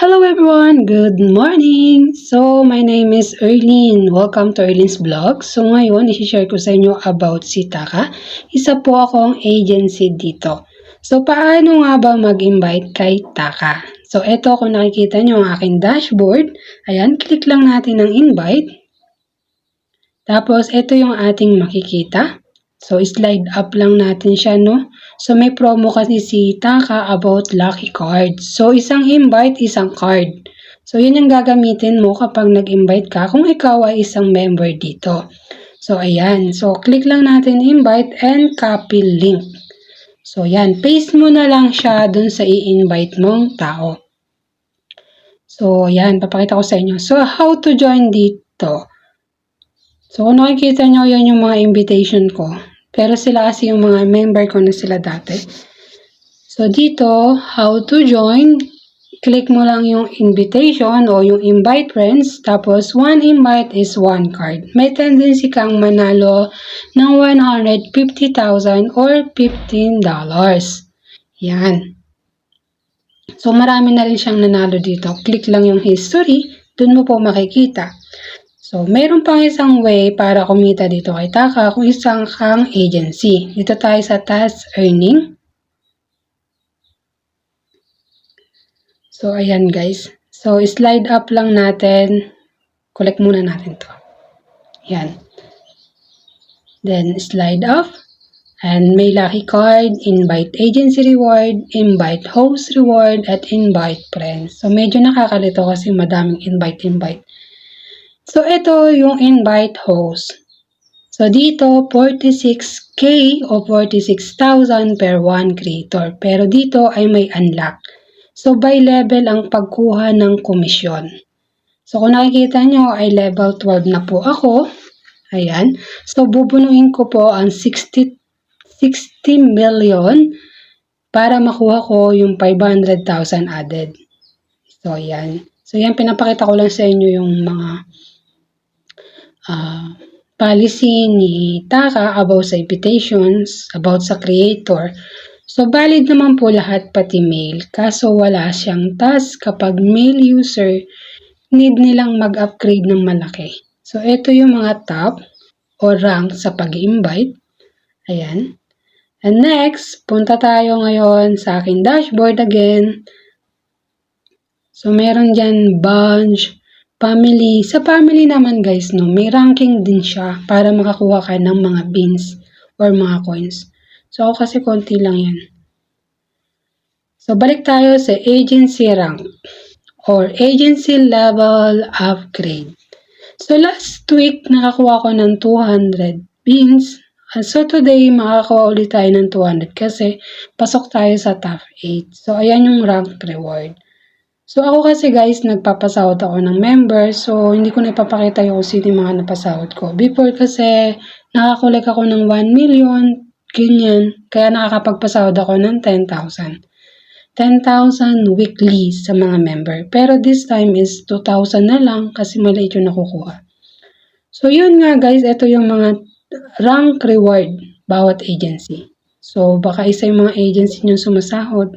Hello everyone! Good morning! So, my name is Erlene. Welcome to Erlene's Vlog. So, ngayon, isi-share ko sa inyo about si Taka. Isa po akong agency dito. So, paano nga ba mag-invite kay Taka? So, eto kung nakikita nyo ang aking dashboard. Ayan, click lang natin ang invite. Tapos, ito yung ating makikita. So, slide up lang natin siya, no? So, may promo kasi si Taka about lucky cards. So, isang invite, isang card. So, yun yung gagamitin mo kapag nag-invite ka kung ikaw ay isang member dito. So, ayan. So, click lang natin invite and copy link. So, yan. Paste mo na lang siya dun sa i-invite mong tao. So, yan. Papakita ko sa inyo. So, how to join dito? So, kung nakikita nyo, yan yung mga invitation ko. Pero sila kasi yung mga member ko na sila dati. So, dito, how to join. Click mo lang yung invitation o yung invite friends. Tapos, one invite is one card. May tendency kang manalo ng 150,000 or $15. Yan. So, marami na rin siyang nanalo dito. Click lang yung history. Dun mo po makikita. So, mayroon pang isang way para kumita dito kay Taka kung isang kang agency. Dito tayo sa task earning. So, ayan guys. So, slide up lang natin. Collect muna natin to. Ayan. Then, slide up. And may lucky card, invite agency reward, invite host reward, at invite friends. So, medyo nakakalito kasi madaming invite. So, ito yung invite host. So, dito, 46K o 46,000 per one creator. Pero dito ay may unlock. So, by level ang pagkuha ng komisyon. So, kung nakikita nyo ay level 12 na po ako. Ayan. So, bubunuin ko po ang 60 million para makuha ko yung 500,000 added. So, ayan. So, yan, pinapakita ko lang sa inyo yung mga policy ni Taka about sa invitations, about sa creator. So, valid naman po lahat pati mail. Kaso wala siyang task kapag mail user need nilang mag-upgrade ng malaki. So, ito yung mga top o rank sa pag-invite. Ayan. And next, punta tayo ngayon sa aking dashboard again. So, meron dyan bunch, family. Sa family naman guys, no, may ranking din siya para makakuha ka ng mga beans or mga coins. So, ako kasi konti lang yan. So, balik tayo sa agency rank or agency level upgrade. So, last week, nakakuha ko ng 200 beans. So, today, makakakuha ulit tayo ng 200 kasi pasok tayo sa top 8. So, ayan yung rank reward. So, ako kasi guys, nagpapasahod ako ng member. So, hindi ko na ipapakita yung sino yung mga napasahod ko. Before kasi, nakakolek ako ng 1 million, ganyan. Kaya nakakapagpasahod ako ng 10,000. 10,000 weekly sa mga member. Pero this time is 2,000 na lang kasi maliit yung nakukuha. So, yun nga guys, ito yung mga rank reward bawat agency. So, baka isa yung mga agency nyo sumasahod.